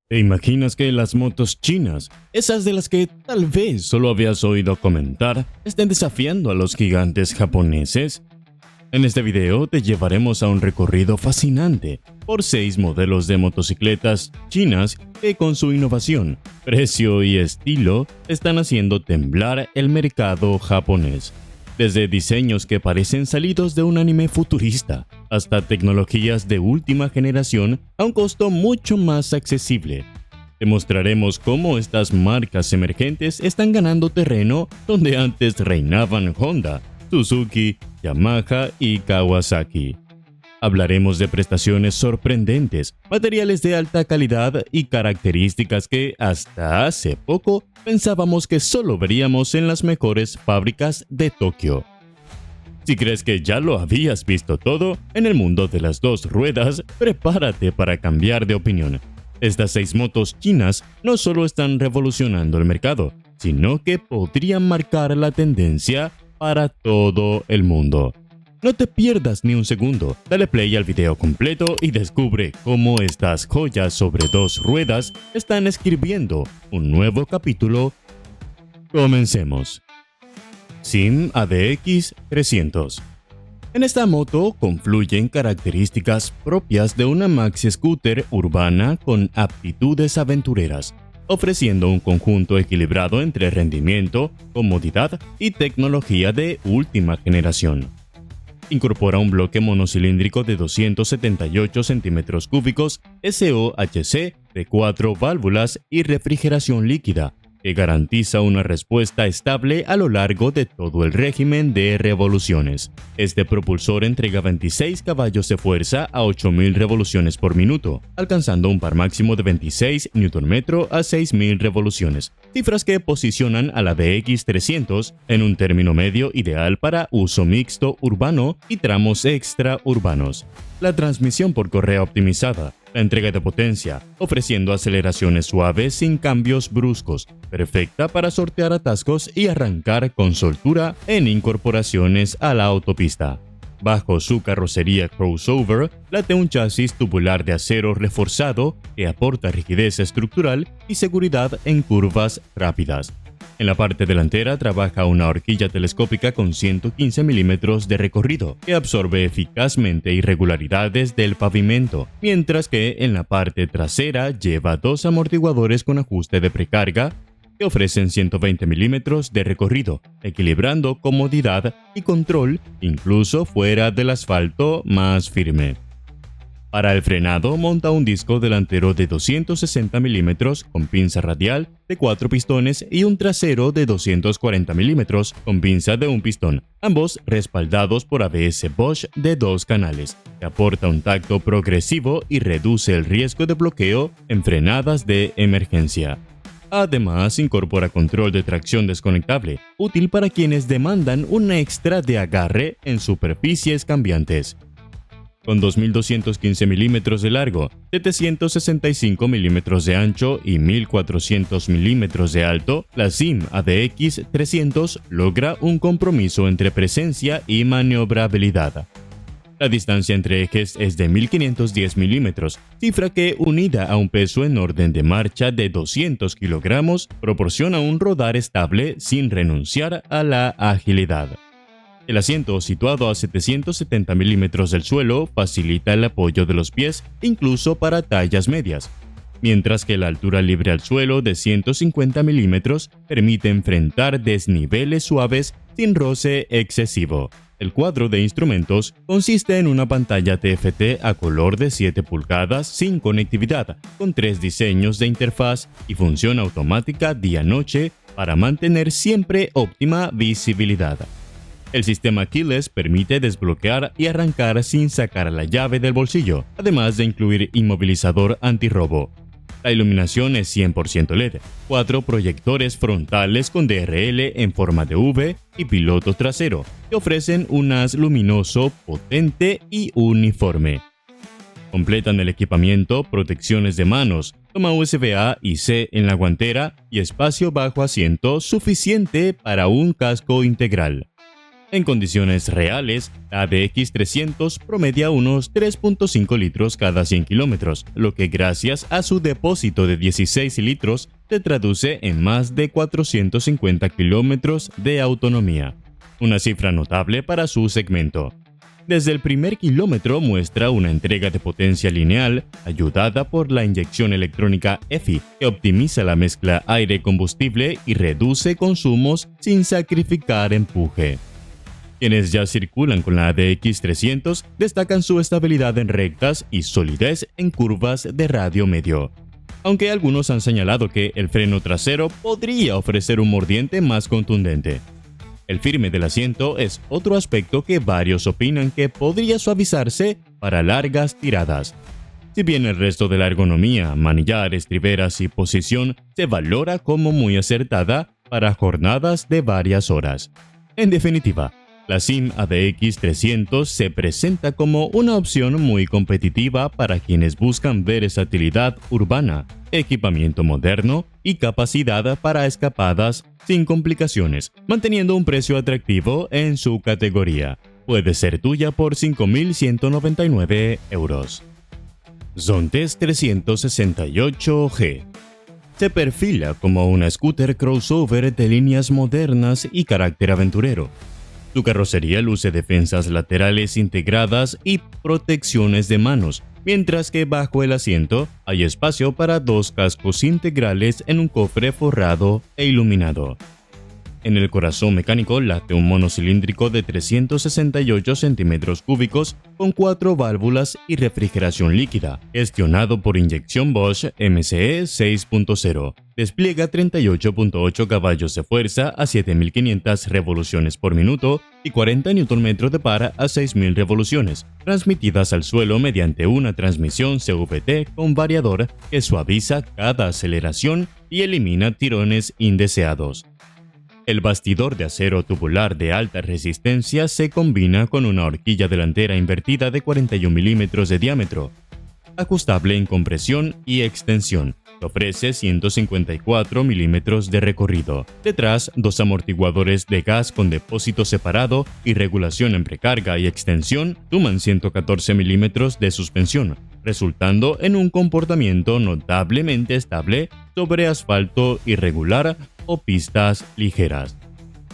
¿Te imaginas que las motos chinas, esas de las que tal vez solo habías oído comentar, estén desafiando a los gigantes japoneses? En este video te llevaremos a un recorrido fascinante por 6 modelos de motocicletas chinas que con su innovación, precio y estilo están haciendo temblar el mercado japonés. Desde diseños que parecen salidos de un anime futurista, hasta tecnologías de última generación a un costo mucho más accesible. Te mostraremos cómo estas marcas emergentes están ganando terreno donde antes reinaban Honda, Suzuki, Yamaha y Kawasaki. Hablaremos de prestaciones sorprendentes, materiales de alta calidad y características que hasta hace poco pensábamos que solo veríamos en las mejores fábricas de Tokio. Si crees que ya lo habías visto todo en el mundo de las dos ruedas, prepárate para cambiar de opinión. Estas 6 motos chinas no solo están revolucionando el mercado, sino que podrían marcar la tendencia para todo el mundo. No te pierdas ni un segundo, dale play al video completo y descubre cómo estas joyas sobre dos ruedas están escribiendo un nuevo capítulo. Comencemos. Sim ADX 300. En esta moto confluyen características propias de una maxi scooter urbana con aptitudes aventureras, ofreciendo un conjunto equilibrado entre rendimiento, comodidad y tecnología de última generación. Incorpora un bloque monocilíndrico de 278 centímetros cúbicos SOHC de 4 válvulas y refrigeración líquida, que garantiza una respuesta estable a lo largo de todo el régimen de revoluciones. Este propulsor entrega 26 caballos de fuerza a 8000 revoluciones por minuto, alcanzando un par máximo de 26 Nm a 6000 revoluciones, cifras que posicionan a la DX 300 en un término medio ideal para uso mixto urbano y tramos extraurbanos. La transmisión por correa optimizada, la entrega de potencia, ofreciendo aceleraciones suaves sin cambios bruscos, perfecta para sortear atascos y arrancar con soltura en incorporaciones a la autopista. Bajo su carrocería crossover, late un chasis tubular de acero reforzado que aporta rigidez estructural y seguridad en curvas rápidas. En la parte delantera trabaja una horquilla telescópica con 115 milímetros de recorrido que absorbe eficazmente irregularidades del pavimento, mientras que en la parte trasera lleva 2 amortiguadores con ajuste de precarga que ofrecen 120 milímetros de recorrido, equilibrando comodidad y control incluso fuera del asfalto más firme. Para el frenado monta un disco delantero de 260 milímetros con pinza radial de 4 pistones y un trasero de 240 milímetros con pinza de un pistón, ambos respaldados por ABS Bosch de 2 canales, que aporta un tacto progresivo y reduce el riesgo de bloqueo en frenadas de emergencia. Además, incorpora control de tracción desconectable, útil para quienes demandan un extra de agarre en superficies cambiantes. Con 2215 milímetros de largo, 765 milímetros de ancho y 1400 milímetros de alto, la Sim ADX 300 logra un compromiso entre presencia y maniobrabilidad. La distancia entre ejes es de 1510 milímetros, cifra que, unida a un peso en orden de marcha de 200 kilogramos, proporciona un rodar estable sin renunciar a la agilidad. El asiento, situado a 770 milímetros del suelo, facilita el apoyo de los pies incluso para tallas medias, mientras que la altura libre al suelo de 150 milímetros permite enfrentar desniveles suaves sin roce excesivo. El cuadro de instrumentos consiste en una pantalla TFT a color de 7 pulgadas sin conectividad, con 3 diseños de interfaz y función automática día-noche para mantener siempre óptima visibilidad. El sistema keyless permite desbloquear y arrancar sin sacar la llave del bolsillo, además de incluir inmovilizador antirrobo. La iluminación es 100% LED, 4 proyectores frontales con DRL en forma de V y piloto trasero, que ofrecen un haz luminoso potente y uniforme. Completan el equipamiento protecciones de manos, toma USB-A y C en la guantera y espacio bajo asiento suficiente para un casco integral. En condiciones reales, la ADX 300 promedia unos 3.5 litros cada 100 kilómetros, lo que gracias a su depósito de 16 litros se traduce en más de 450 kilómetros de autonomía, una cifra notable para su segmento. Desde el primer kilómetro muestra una entrega de potencia lineal ayudada por la inyección electrónica EFI, que optimiza la mezcla aire-combustible y reduce consumos sin sacrificar empuje. Quienes ya circulan con la ADX 300 destacan su estabilidad en rectas y solidez en curvas de radio medio, aunque algunos han señalado que el freno trasero podría ofrecer un mordiente más contundente. El firme del asiento es otro aspecto que varios opinan que podría suavizarse para largas tiradas. Si bien el resto de la ergonomía, manillar, estriberas y posición se valora como muy acertada para jornadas de varias horas. En definitiva, la SIM ADX 300 se presenta como una opción muy competitiva para quienes buscan versatilidad urbana, equipamiento moderno y capacidad para escapadas sin complicaciones, manteniendo un precio atractivo en su categoría. Puede ser tuya por 5.199 euros. Zontes 368G se perfila como una scooter crossover de líneas modernas y carácter aventurero. Su carrocería luce defensas laterales integradas y protecciones de manos, mientras que bajo el asiento hay espacio para dos cascos integrales en un cofre forrado e iluminado. En el corazón mecánico late un monocilíndrico de 368 centímetros cúbicos con 4 válvulas y refrigeración líquida, gestionado por inyección Bosch MCE 6.0. Despliega 38.8 caballos de fuerza a 7.500 revoluciones por minuto y 40 Nm de par a 6.000 revoluciones, transmitidas al suelo mediante una transmisión CVT con variador que suaviza cada aceleración y elimina tirones indeseados. El bastidor de acero tubular de alta resistencia se combina con una horquilla delantera invertida de 41 milímetros de diámetro, ajustable en compresión y extensión, que ofrece 154 milímetros de recorrido. Detrás, dos amortiguadores de gas con depósito separado y regulación en precarga y extensión suman 114 milímetros de suspensión, resultando en un comportamiento notablemente estable sobre asfalto irregular o pistas ligeras.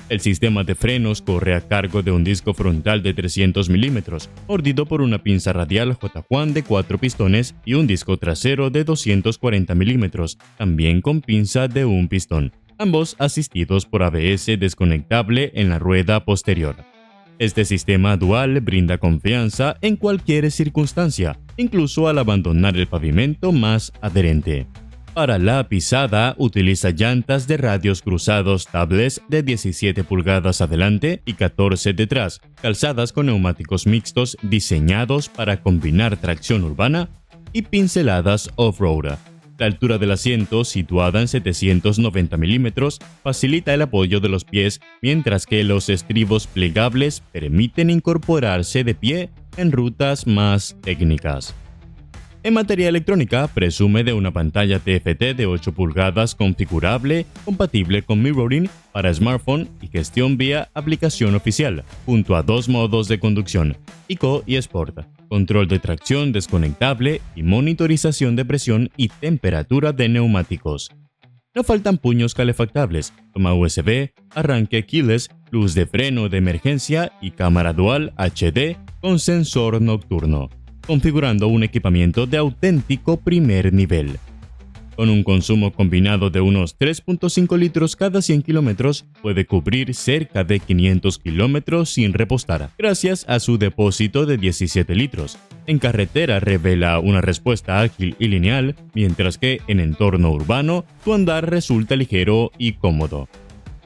El sistema de frenos corre a cargo de un disco frontal de 300 milímetros, mordido por una pinza radial J-Juan de 4 pistones y un disco trasero de 240 milímetros, también con pinza de un pistón, ambos asistidos por ABS desconectable en la rueda posterior. Este sistema dual brinda confianza en cualquier circunstancia, incluso al abandonar el pavimento más adherente. Para la pisada, utiliza llantas de radios cruzados tabless de 17 pulgadas adelante y 14 detrás, calzadas con neumáticos mixtos diseñados para combinar tracción urbana y pinceladas off-road. La altura del asiento, situada en 790 milímetros, facilita el apoyo de los pies, mientras que los estribos plegables permiten incorporarse de pie en rutas más técnicas. En materia electrónica, presume de una pantalla TFT de 8 pulgadas configurable, compatible con mirroring para smartphone y gestión vía aplicación oficial, junto a 2 modos de conducción, Eco y Sport, control de tracción desconectable y monitorización de presión y temperatura de neumáticos. No faltan puños calefactables, toma USB, arranque keyless, luz de freno de emergencia y cámara dual HD con sensor nocturno, configurando un equipamiento de auténtico primer nivel. Con un consumo combinado de unos 3.5 litros cada 100 kilómetros, puede cubrir cerca de 500 kilómetros sin repostar, gracias a su depósito de 17 litros. En carretera revela una respuesta ágil y lineal, mientras que en entorno urbano su andar resulta ligero y cómodo.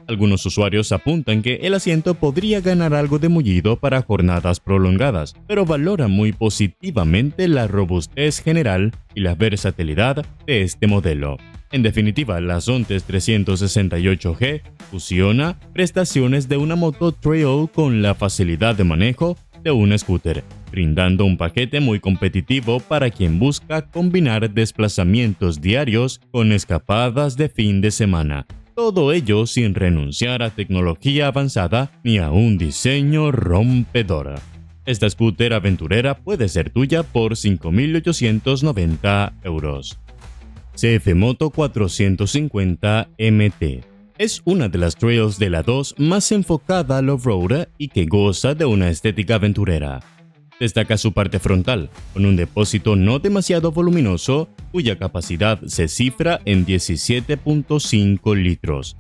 Algunos usuarios apuntan que el asiento podría ganar algo de mullido para jornadas prolongadas, pero valoran muy positivamente la robustez general y la versatilidad de este modelo. En definitiva, la Zontes 368G fusiona prestaciones de una moto trail con la facilidad de manejo de un scooter, brindando un paquete muy competitivo para quien busca combinar desplazamientos diarios con escapadas de fin de semana. Todo ello sin renunciar a tecnología avanzada ni a un diseño rompedor. Esta scooter aventurera puede ser tuya por 5.890 euros. CF Moto 450 MT. Es una de las trails de la 2 más enfocada al off-road y que goza de una estética aventurera. Destaca su parte frontal, con un depósito no demasiado voluminoso, cuya capacidad se cifra en 17.5 litros.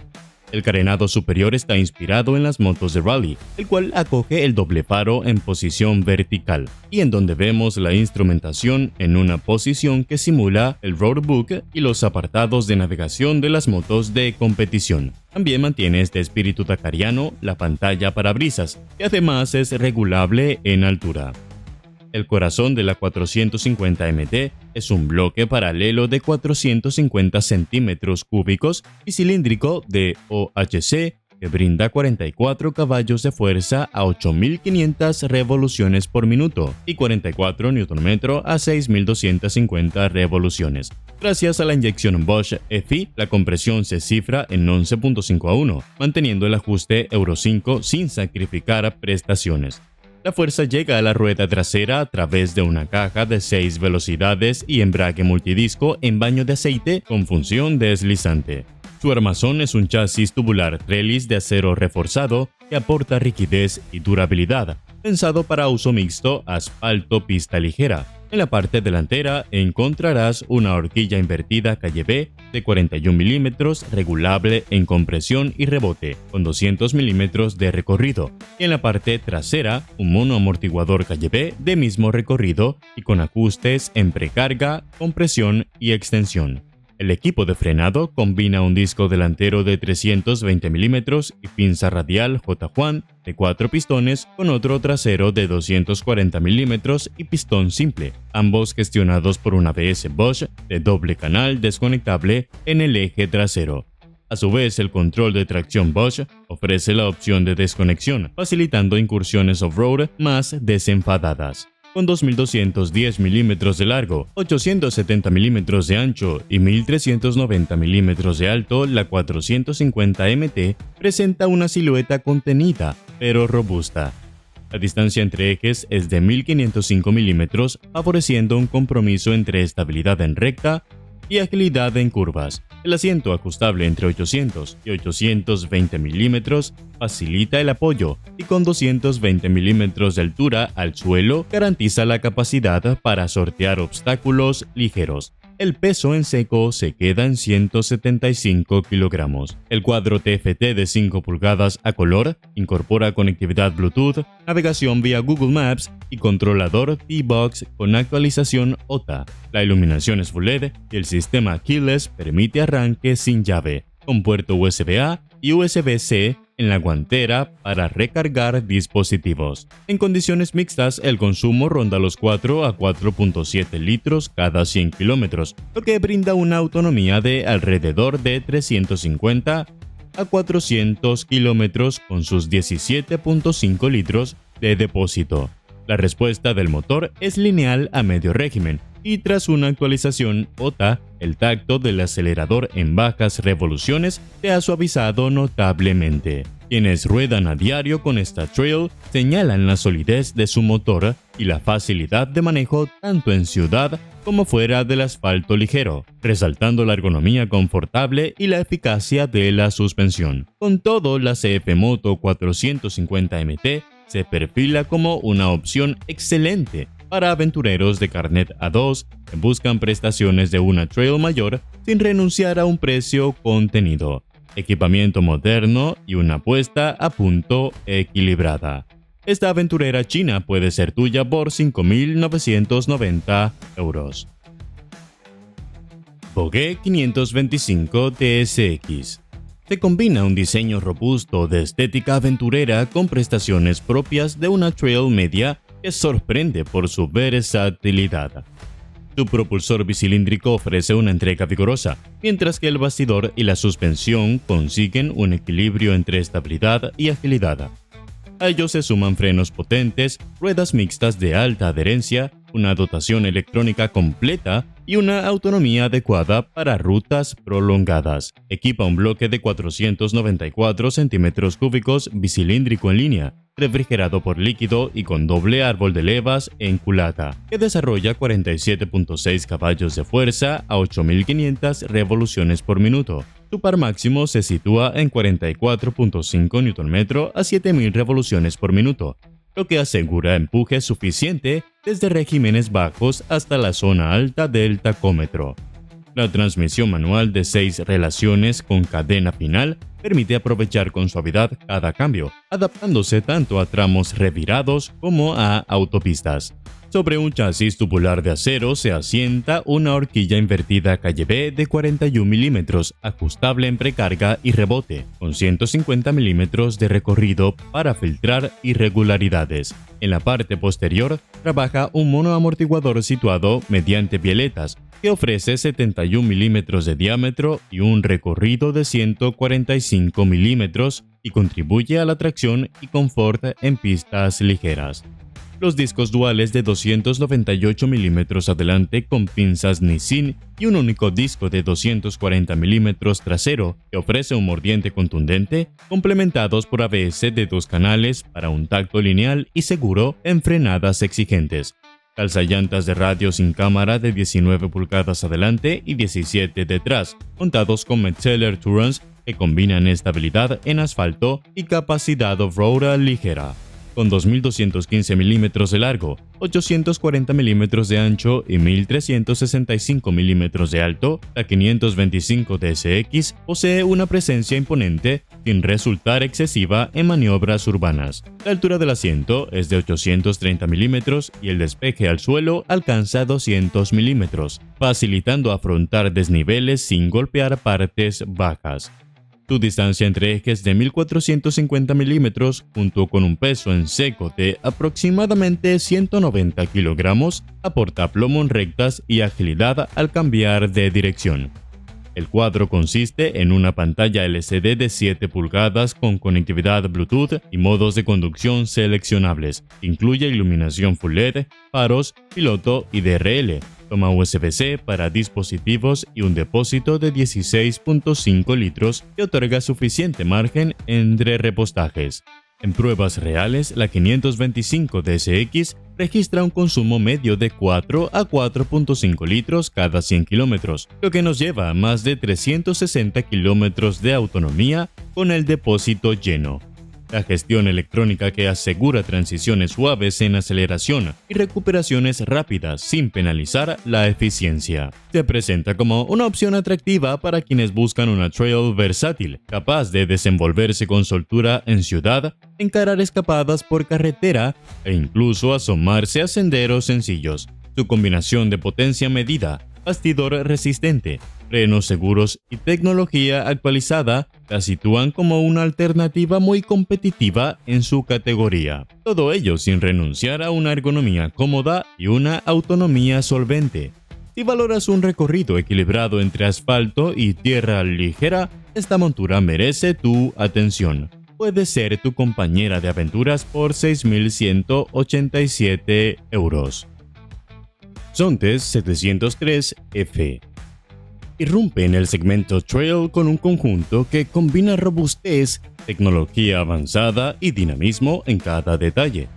El carenado superior está inspirado en las motos de rally, el cual acoge el doble faro en posición vertical, y en donde vemos la instrumentación en una posición que simula el roadbook y los apartados de navegación de las motos de competición. También mantiene este espíritu dakariano la pantalla parabrisas, que además es regulable en altura. El corazón de la 450 MT es un bloque paralelo de 450 centímetros cúbicos y cilíndrico de OHC que brinda 44 caballos de fuerza a 8.500 revoluciones por minuto y 44 Nm a 6.250 revoluciones. Gracias a la inyección Bosch EFI, la compresión se cifra en 11.5 a 1, manteniendo el ajuste Euro 5 sin sacrificar prestaciones. La fuerza llega a la rueda trasera a través de una caja de 6 velocidades y embrague multidisco en baño de aceite con función deslizante. Su armazón es un chasis tubular trellis de acero reforzado que aporta rigidez y durabilidad, pensado para uso mixto asfalto-pista ligera. En la parte delantera encontrarás una horquilla invertida calle B de 41 mm regulable en compresión y rebote, con 200 mm de recorrido, y en la parte trasera un monoamortiguador calle B de mismo recorrido y con ajustes en precarga, compresión y extensión. El equipo de frenado combina un disco delantero de 320 mm y pinza radial J. Juan de 4 pistones con otro trasero de 240 mm y pistón simple, ambos gestionados por un ABS Bosch de doble canal desconectable en el eje trasero. A su vez, el control de tracción Bosch ofrece la opción de desconexión, facilitando incursiones off-road más desenfadadas. Con 2.210 mm de largo, 870 mm de ancho y 1.390 mm de alto, la 450 MT presenta una silueta contenida, pero robusta. La distancia entre ejes es de 1.505 mm, favoreciendo un compromiso entre estabilidad en recta y agilidad en curvas. El asiento ajustable entre 800 y 820 mm facilita el apoyo y con 220 mm de altura al suelo garantiza la capacidad para sortear obstáculos ligeros. El peso en seco se queda en 175 kilogramos. El cuadro TFT de 5 pulgadas a color incorpora conectividad Bluetooth, navegación vía Google Maps y controlador T-Box con actualización OTA. La iluminación es Full LED y el sistema keyless permite arranque sin llave, con puerto USB-A y USB-C en la guantera para recargar dispositivos. En condiciones mixtas, el consumo ronda los 4 a 4.7 litros cada 100 kilómetros, lo que brinda una autonomía de alrededor de 350 a 400 kilómetros con sus 17.5 litros de depósito. La respuesta del motor es lineal a medio régimen y tras una actualización OTA, el tacto del acelerador en bajas revoluciones se ha suavizado notablemente. Quienes ruedan a diario con esta trail señalan la solidez de su motor y la facilidad de manejo tanto en ciudad como fuera del asfalto ligero, resaltando la ergonomía confortable y la eficacia de la suspensión. Con todo, la CF Moto 450 MT se perfila como una opción excelente para aventureros de carnet A2 que buscan prestaciones de una trail mayor sin renunciar a un precio contenido, equipamiento moderno y una puesta a punto equilibrada. Esta aventurera china puede ser tuya por 5.990 euros. Vogue 525 TSX. Se combina un diseño robusto de estética aventurera con prestaciones propias de una trail media que sorprende por su versatilidad. Su propulsor bicilíndrico ofrece una entrega vigorosa, mientras que el bastidor y la suspensión consiguen un equilibrio entre estabilidad y agilidad. A ellos se suman frenos potentes, ruedas mixtas de alta adherencia, una dotación electrónica completa y una autonomía adecuada para rutas prolongadas. Equipa un bloque de 494 centímetros cúbicos bicilíndrico en línea, refrigerado por líquido y con doble árbol de levas en culata, que desarrolla 47.6 caballos de fuerza a 8.500 revoluciones por minuto. Su par máximo se sitúa en 44.5 Nm a 7.000 revoluciones por minuto, lo que asegura empuje suficiente desde regímenes bajos hasta la zona alta del tacómetro. La transmisión manual de 6 relaciones con cadena final permite aprovechar con suavidad cada cambio, adaptándose tanto a tramos revirados como a autopistas. Sobre un chasis tubular de acero se asienta una horquilla invertida calle B de 41 mm, ajustable en precarga y rebote, con 150 mm de recorrido para filtrar irregularidades. En la parte posterior trabaja un monoamortiguador situado mediante bieletas, que ofrece 71 mm de diámetro y un recorrido de 145 mm y contribuye a la tracción y confort en pistas ligeras. Los discos duales de 298 mm adelante con pinzas Nissin y un único disco de 240 mm trasero que ofrece un mordiente contundente, complementados por ABS de 2 canales para un tacto lineal y seguro en frenadas exigentes. Calzallantas de radio sin cámara de 19 pulgadas adelante y 17 detrás, montados con Metzeler Tourance que combinan estabilidad en asfalto y capacidad off-road ligera. Con 2.215 mm de largo, 840 mm de ancho y 1.365 mm de alto, la 525 DSX posee una presencia imponente sin resultar excesiva en maniobras urbanas. La altura del asiento es de 830 mm y el despeje al suelo alcanza 200 mm, facilitando afrontar desniveles sin golpear partes bajas. Su distancia entre ejes de 1.450 mm junto con un peso en seco de aproximadamente 190 kg aporta plomo en rectas y agilidad al cambiar de dirección. El cuadro consiste en una pantalla LCD de 7 pulgadas con conectividad Bluetooth y modos de conducción seleccionables. Incluye iluminación Full LED, faros, piloto y DRL. Toma USB-C para dispositivos y un depósito de 16.5 litros que otorga suficiente margen entre repostajes. En pruebas reales, la 525 DSX registra un consumo medio de 4 a 4.5 litros cada 100 kilómetros, lo que nos lleva a más de 360 kilómetros de autonomía con el depósito lleno. La gestión electrónica que asegura transiciones suaves en aceleración y recuperaciones rápidas sin penalizar la eficiencia. Se presenta como una opción atractiva para quienes buscan una trail versátil, capaz de desenvolverse con soltura en ciudad, encarar escapadas por carretera e incluso asomarse a senderos sencillos. Su combinación de potencia medida, bastidor resistente, frenos seguros y tecnología actualizada la sitúan como una alternativa muy competitiva en su categoría. Todo ello sin renunciar a una ergonomía cómoda y una autonomía solvente. Si valoras un recorrido equilibrado entre asfalto y tierra ligera, esta montura merece tu atención. Puede ser tu compañera de aventuras por 6.187 euros. Sontes 703F irrumpe en el segmento Trail con un conjunto que combina robustez, tecnología avanzada y dinamismo en cada detalle.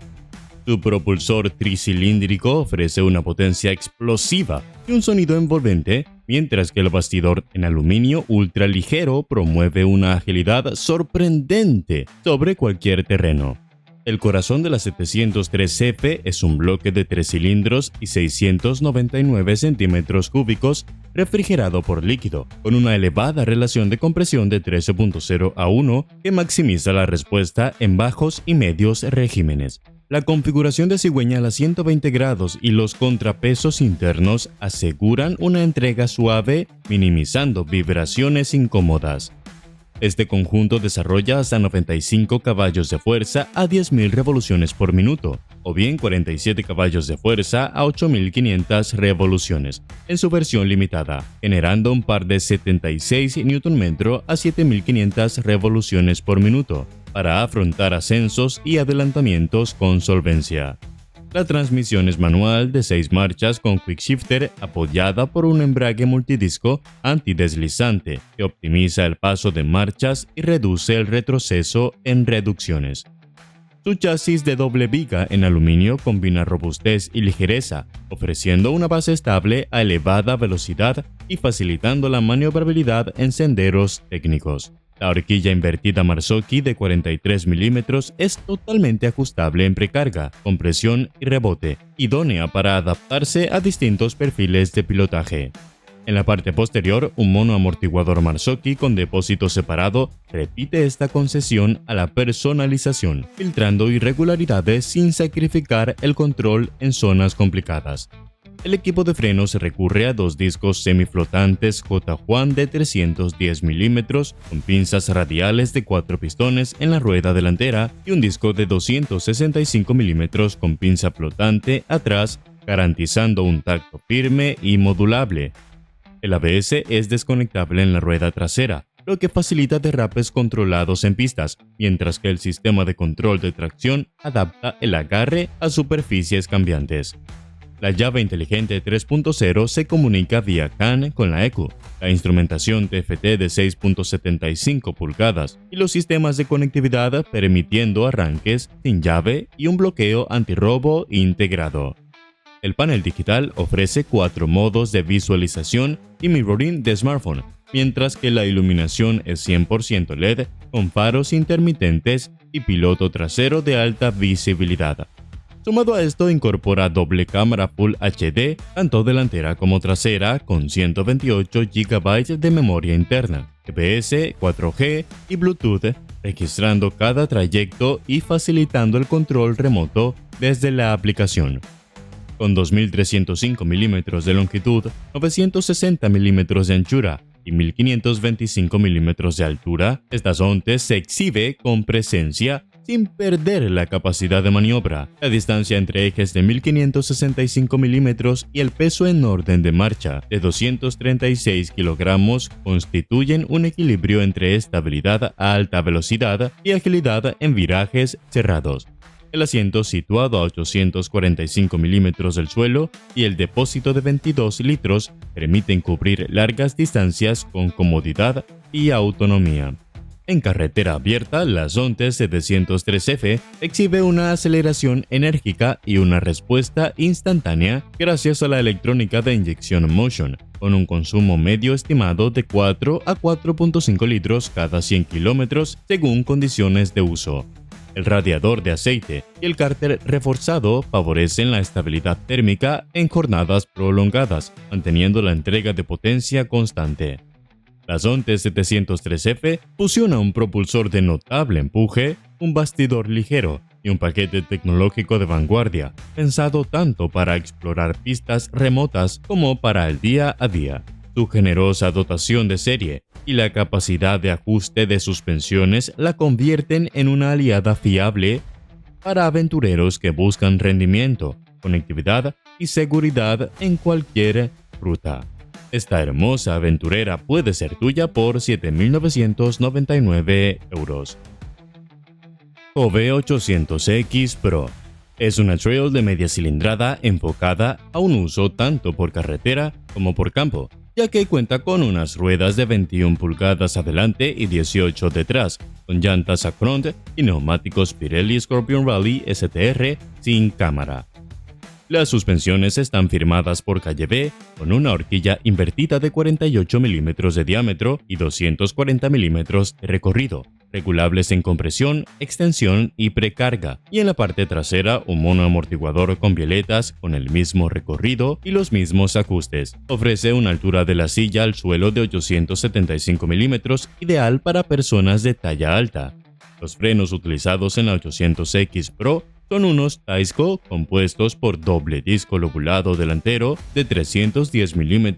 Su propulsor tricilíndrico ofrece una potencia explosiva y un sonido envolvente, mientras que el bastidor en aluminio ultraligero promueve una agilidad sorprendente sobre cualquier terreno. El corazón de la 703F es un bloque de 3 cilindros y 699 centímetros cúbicos refrigerado por líquido, con una elevada relación de compresión de 13.0 a 1 que maximiza la respuesta en bajos y medios regímenes. La configuración de cigüeña a 120 grados y los contrapesos internos aseguran una entrega suave, minimizando vibraciones incómodas. Este conjunto desarrolla hasta 95 caballos de fuerza a 10.000 revoluciones por minuto, o bien 47 caballos de fuerza a 8.500 revoluciones, en su versión limitada, generando un par de 76 Nm a 7.500 revoluciones por minuto. para afrontar ascensos y adelantamientos con solvencia. La transmisión es manual de 6 marchas con quick shifter apoyada por un embrague multidisco antideslizante que optimiza el paso de marchas y reduce el retroceso en reducciones. Su chasis de doble viga en aluminio combina robustez y ligereza, ofreciendo una base estable a elevada velocidad y facilitando la maniobrabilidad en senderos técnicos. La horquilla invertida Marzocchi de 43 mm es totalmente ajustable en precarga, compresión y rebote, idónea para adaptarse a distintos perfiles de pilotaje. En la parte posterior, un monoamortiguador Marzocchi con depósito separado repite esta concesión a la personalización, filtrando irregularidades sin sacrificar el control en zonas complicadas. El equipo de frenos recurre a 2 discos semiflotantes J. Juan de 310 mm con pinzas radiales de 4 pistones en la rueda delantera y un disco de 265 mm con pinza flotante atrás, garantizando un tacto firme y modulable. El ABS es desconectable en la rueda trasera, lo que facilita derrapes controlados en pistas, mientras que el sistema de control de tracción adapta el agarre a superficies cambiantes. La llave inteligente 3.0 se comunica vía CAN con la ECU, la instrumentación TFT de 6.75 pulgadas y los sistemas de conectividad permitiendo arranques sin llave y un bloqueo antirrobo integrado. El panel digital ofrece 4 modos de visualización y mirroring de smartphone, mientras que la iluminación es 100% LED con faros intermitentes y piloto trasero de alta visibilidad. Sumado a esto, incorpora doble cámara Full HD, tanto delantera como trasera, con 128 GB de memoria interna, GPS, 4G y Bluetooth, registrando cada trayecto y facilitando el control remoto desde la aplicación. Con 2.305 mm de longitud, 960 mm de anchura y 1.525 mm de altura, esta Zonte se exhibe con presencia sin perder la capacidad de maniobra. La distancia entre ejes de 1.565 mm y el peso en orden de marcha de 236 kg constituyen un equilibrio entre estabilidad a alta velocidad y agilidad en virajes cerrados. El asiento situado a 845 mm del suelo y el depósito de 22 litros permiten cubrir largas distancias con comodidad y autonomía. En carretera abierta, la Zonte 703F exhibe una aceleración enérgica y una respuesta instantánea gracias a la electrónica de inyección Motion, con un consumo medio estimado de 4 a 4.5 litros cada 100 kilómetros según condiciones de uso. El radiador de aceite y el cárter reforzado favorecen la estabilidad térmica en jornadas prolongadas, manteniendo la entrega de potencia constante. La Zonte 703F fusiona un propulsor de notable empuje, un bastidor ligero y un paquete tecnológico de vanguardia, pensado tanto para explorar pistas remotas como para el día a día. Su generosa dotación de serie y la capacidad de ajuste de suspensiones la convierten en una aliada fiable para aventureros que buscan rendimiento, conectividad y seguridad en cualquier ruta. Esta hermosa aventurera puede ser tuya por 7.999 €. Jove 800X Pro es una trail de media cilindrada enfocada a un uso tanto por carretera como por campo, ya que cuenta con unas ruedas de 21 pulgadas adelante y 18 detrás, con llantas a front y neumáticos Pirelli Scorpion Rally STR sin cámara. Las suspensiones están firmadas por Calle B con una horquilla invertida de 48 mm de diámetro y 240 mm de recorrido, regulables en compresión, extensión y precarga, y en la parte trasera un monoamortiguador con violetas con el mismo recorrido y los mismos ajustes. Ofrece una altura de la silla al suelo de 875 mm, ideal para personas de talla alta. Los frenos utilizados en la 800X Pro son unos Taisco compuestos por doble disco lobulado delantero de 310 mm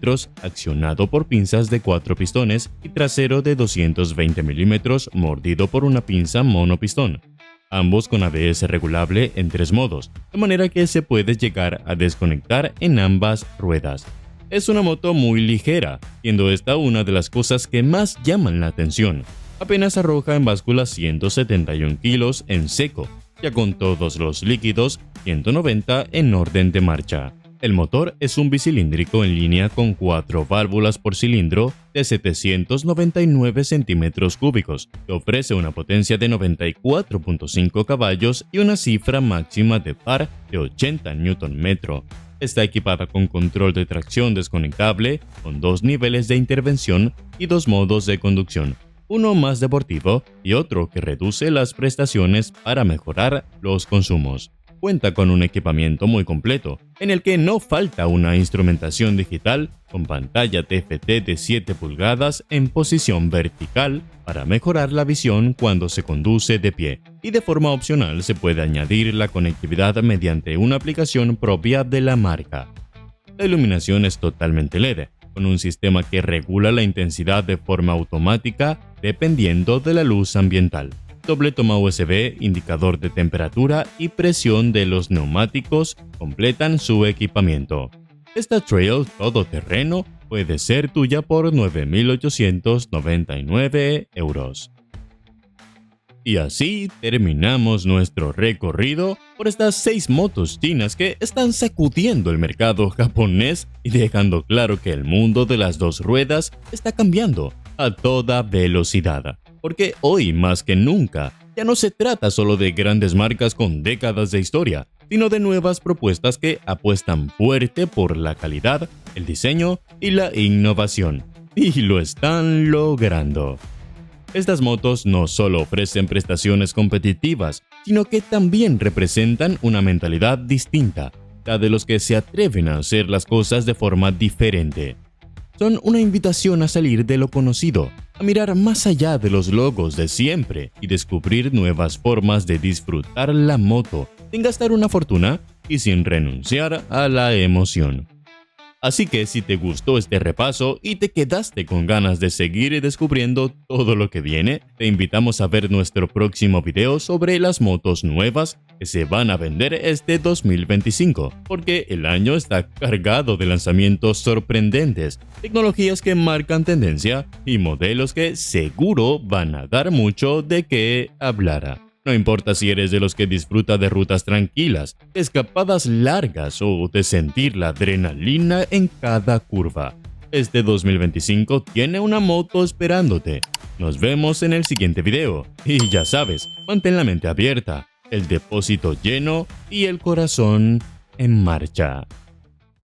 accionado por pinzas de 4 pistones y trasero de 220 mm mordido por una pinza monopistón, ambos con ABS regulable en 3 modos, de manera que se puede llegar a desconectar en ambas ruedas. Es una moto muy ligera, siendo esta una de las cosas que más llaman la atención. Apenas arroja en báscula 171 kilos en seco, ya con todos los líquidos 190 en orden de marcha. El motor es un bicilíndrico en línea con 4 válvulas por cilindro de 799 centímetros cúbicos, que ofrece una potencia de 94.5 caballos y una cifra máxima de par de 80 Nm. Está equipada con control de tracción desconectable, con 2 niveles de intervención y 2 modos de conducción, uno más deportivo y otro que reduce las prestaciones para mejorar los consumos. Cuenta con un equipamiento muy completo, en el que no falta una instrumentación digital con pantalla TFT de 7 pulgadas en posición vertical para mejorar la visión cuando se conduce de pie, y de forma opcional se puede añadir la conectividad mediante una aplicación propia de la marca. La iluminación es totalmente LED, con un sistema que regula la intensidad de forma automática dependiendo de la luz ambiental. Doble toma USB, indicador de temperatura y presión de los neumáticos completan su equipamiento. Esta trail todoterreno puede ser tuya por 9.899 €. Y así terminamos nuestro recorrido por estas 6 motos chinas que están sacudiendo el mercado japonés y dejando claro que el mundo de las 2 ruedas está cambiando a toda velocidad. Porque hoy más que nunca ya no se trata solo de grandes marcas con décadas de historia, sino de nuevas propuestas que apuestan fuerte por la calidad, el diseño y la innovación. Y lo están logrando. Estas motos no solo ofrecen prestaciones competitivas, sino que también representan una mentalidad distinta, la de los que se atreven a hacer las cosas de forma diferente. Son una invitación a salir de lo conocido, a mirar más allá de los logos de siempre y descubrir nuevas formas de disfrutar la moto sin gastar una fortuna y sin renunciar a la emoción. Así que si te gustó este repaso y te quedaste con ganas de seguir descubriendo todo lo que viene, te invitamos a ver nuestro próximo video sobre las motos nuevas que se van a vender este 2025, porque el año está cargado de lanzamientos sorprendentes, tecnologías que marcan tendencia y modelos que seguro van a dar mucho de qué hablar. No importa si eres de los que disfruta de rutas tranquilas, escapadas largas o de sentir la adrenalina en cada curva. Este 2025 tiene una moto esperándote. Nos vemos en el siguiente video. Y ya sabes, mantén la mente abierta, el depósito lleno y el corazón en marcha.